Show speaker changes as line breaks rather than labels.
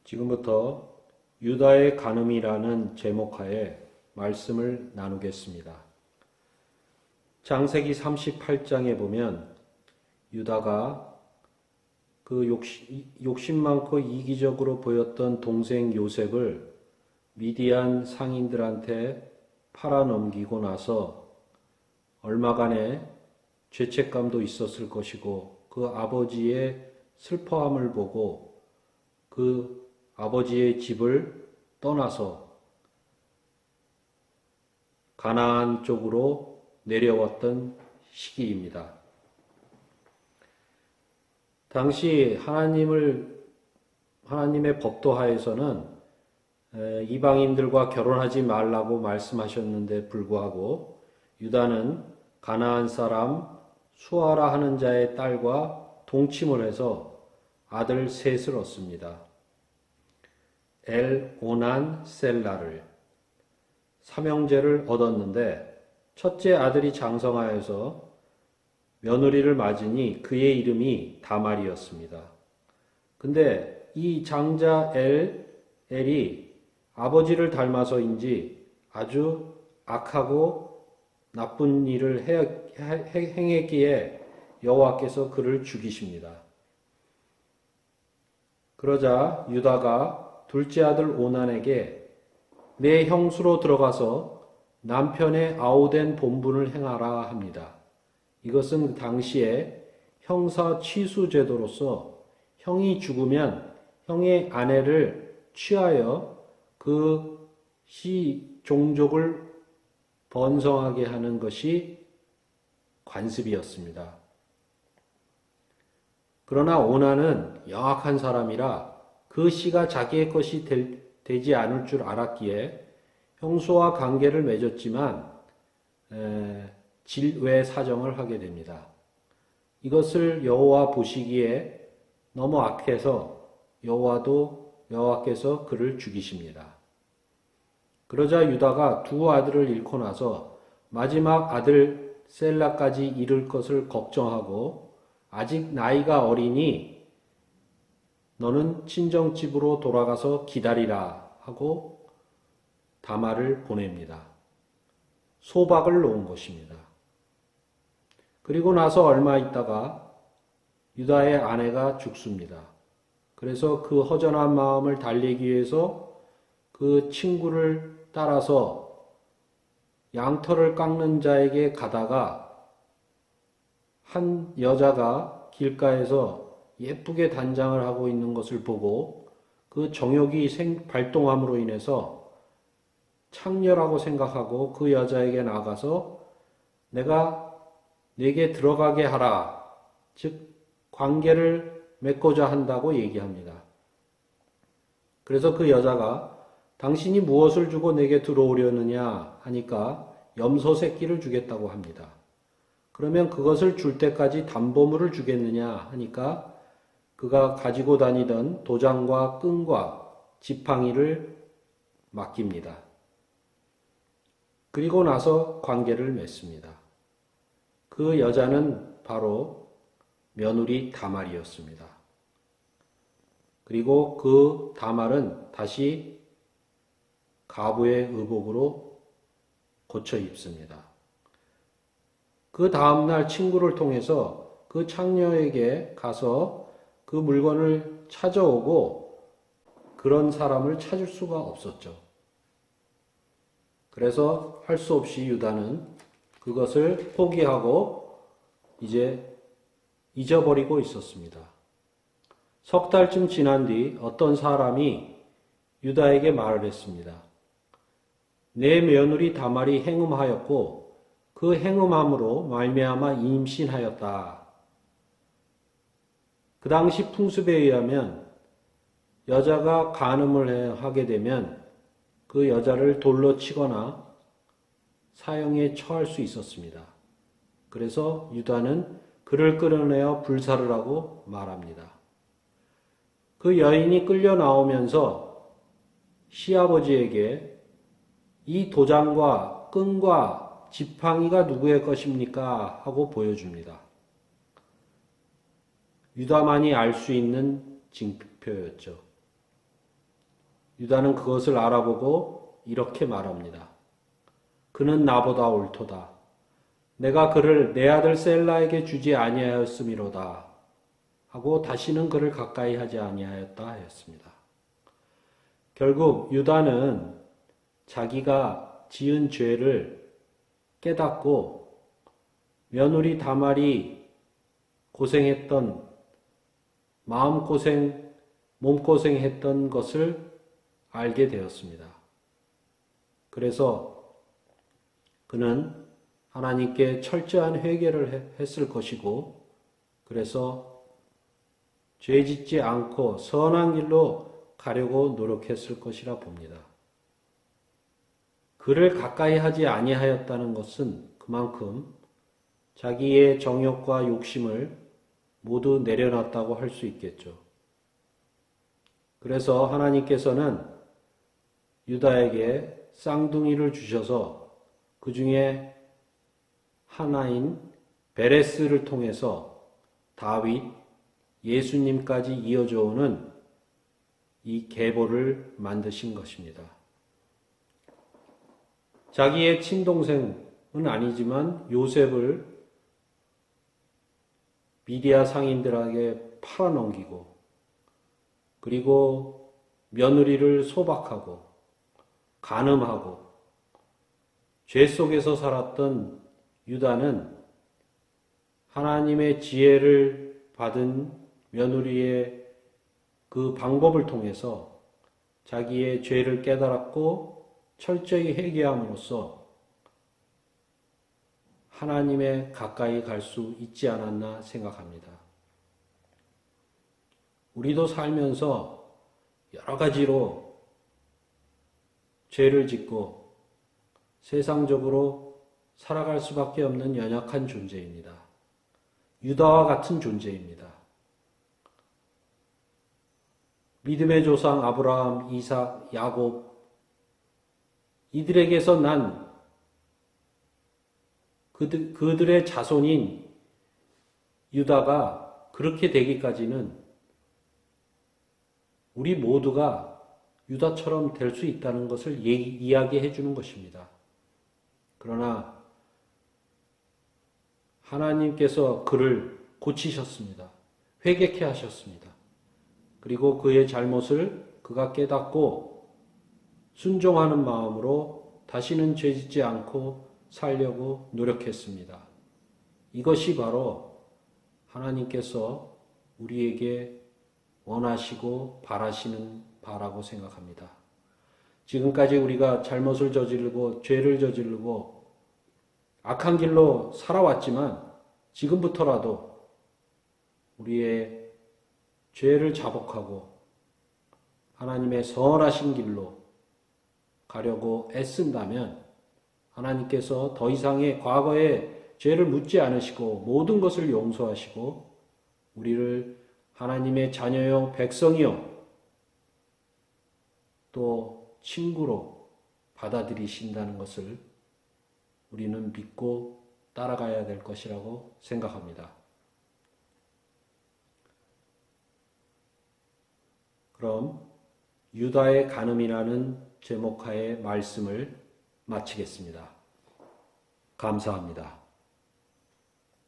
지금부터 유다의 간음이라는 제목하에 말씀을 나누겠습니다. 창세기 38장에 보면 유다가 그 욕심 많고 이기적으로 보였던 동생 요셉을 미디안 상인들한테 팔아넘기고 나서 얼마간의 죄책감도 있었을 것이고 그 아버지의 슬퍼함을 보고 그 아버지의 집을 떠나서 가나안 쪽으로 내려왔던 시기입니다. 당시 하나님의 법도 하에서는 이방인들과 결혼하지 말라고 말씀하셨는데 불구하고 유다는 가나안 사람 수아라 하는 자의 딸과 동침을 해서 아들 셋을 얻습니다. 오난 셀라를 삼형제를 얻었는데 첫째 아들이 장성하여서 며느리를 맞으니 그의 이름이 다말이었습니다. 근데 이 장자 엘이 아버지를 닮아서인지 아주 악하고 나쁜 일을 행했기에 여호와께서 그를 죽이십니다. 그러자 유다가 둘째 아들 오난에게 내 형수로 들어가서 남편의 아우된 본분을 행하라 합니다. 이것은 당시에 형사 취수 제도로서 형이 죽으면 형의 아내를 취하여 그 종족을 번성하게 하는 것이 관습이었습니다. 그러나 오난은 영악한 사람이라 그 씨가 자기의 것이 되지 않을 줄 알았기에 형수와 관계를 맺었지만 질외 사정을 하게 됩니다. 이것을 여호와 보시기에 너무 악해서 여호와께서 그를 죽이십니다. 그러자 유다가 두 아들을 잃고 나서 마지막 아들 셀라까지 잃을 것을 걱정하고 아직 나이가 어리니 너는 친정집으로 돌아가서 기다리라 하고 다말을 보냅니다. 소박을 놓은 것입니다. 그리고 나서 얼마 있다가 유다의 아내가 죽습니다. 그래서 그 허전한 마음을 달래기 위해서 그 친구를 따라서 양털을 깎는 자에게 가다가 한 여자가 길가에서 예쁘게 단장을 하고 있는 것을 보고 그 정욕이 발동함으로 인해서 창녀라고 생각하고 그 여자에게 나가서 내가 네게 들어가게 하라. 즉 관계를 맺고자 한다고 얘기합니다. 그래서 그 여자가 당신이 무엇을 주고 내게 들어오려느냐 하니까 염소 새끼를 주겠다고 합니다. 그러면 그것을 줄 때까지 담보물을 주겠느냐 하니까 그가 가지고 다니던 도장과 끈과 지팡이를 맡깁니다. 그리고 나서 관계를 맺습니다. 그 여자는 바로 며느리 다말이었습니다. 그리고 그 다말은 다시 가부의 의복으로 고쳐 입습니다. 그 다음날 친구를 통해서 그 창녀에게 가서 그 물건을 찾아오고 그런 사람을 찾을 수가 없었죠. 그래서 할 수 없이 유다는 그것을 포기하고 이제 잊어버리고 있었습니다. 석 달쯤 지난 뒤 어떤 사람이 유다에게 말을 했습니다. 내 며느리 다말이 행음하였고 그 행음함으로 말미암아 임신하였다. 그 당시 풍습에 의하면 여자가 간음을 하게 되면 그 여자를 돌로 치거나 사형에 처할 수 있었습니다. 그래서 유다는 그를 끌어내어 불사를 하고 말합니다. 그 여인이 끌려 나오면서 시아버지에게 이 도장과 끈과 지팡이가 누구의 것입니까? 하고 보여줍니다. 유다만이 알 수 있는 징표였죠. 유다는 그것을 알아보고 이렇게 말합니다. 그는 나보다 옳도다. 내가 그를 내 아들 셀라에게 주지 아니하였음이로다. 하고 다시는 그를 가까이 하지 아니하였다 하였습니다. 결국 유다는 자기가 지은 죄를 깨닫고 며느리 다말이 고생했던 마음고생, 몸고생했던 것을 알게 되었습니다. 그래서 그는 하나님께 철저한 회개를 했을 것이고, 그래서 죄 짓지 않고 선한 길로 가려고 노력했을 것이라 봅니다. 그를 가까이 하지 아니하였다는 것은 그만큼 자기의 정욕과 욕심을 모두 내려놨다고 할 수 있겠죠. 그래서 하나님께서는 유다에게 쌍둥이를 주셔서 그 중에 하나인 베레스를 통해서 다윗, 예수님까지 이어져 오는 이 계보를 만드신 것입니다. 자기의 친동생은 아니지만 요셉을 미디아 상인들에게 팔아넘기고, 그리고 며느리를 소박하고 간음하고 죄 속에서 살았던 유다는 하나님의 지혜를 받은 며느리의 그 방법을 통해서 자기의 죄를 깨달았고 철저히 회개함으로써 하나님의 가까이 갈 수 있지 않았나 생각합니다. 우리도 살면서 여러 가지로 죄를 짓고 세상적으로 살아갈 수밖에 없는 연약한 존재입니다. 유다와 같은 존재입니다. 믿음의 조상 아브라함, 이삭, 야곱, 이들에게서 난 그들의 자손인 유다가 그렇게 되기까지는 우리 모두가 유다처럼 될 수 있다는 것을 이야기해 주는 것입니다. 그러나 하나님께서 그를 고치셨습니다. 회개케 하셨습니다. 그리고 그의 잘못을 그가 깨닫고 순종하는 마음으로 다시는 죄짓지 않고 살려고 노력했습니다. 이것이 바로 하나님께서 우리에게 원하시고 바라시는 바라고 생각합니다. 지금까지 우리가 잘못을 저지르고 죄를 저지르고 악한 길로 살아왔지만 지금부터라도 우리의 죄를 자복하고 하나님의 선하신 길로 가려고 애쓴다면 하나님께서 더 이상의 과거의 죄를 묻지 않으시고 모든 것을 용서하시고 우리를 하나님의 자녀요 백성이요 또 친구로 받아들이신다는 것을 우리는 믿고 따라가야 될 것이라고 생각합니다. 그럼 유다의 간음이라는 제목하에 말씀을 마치겠습니다. 감사합니다.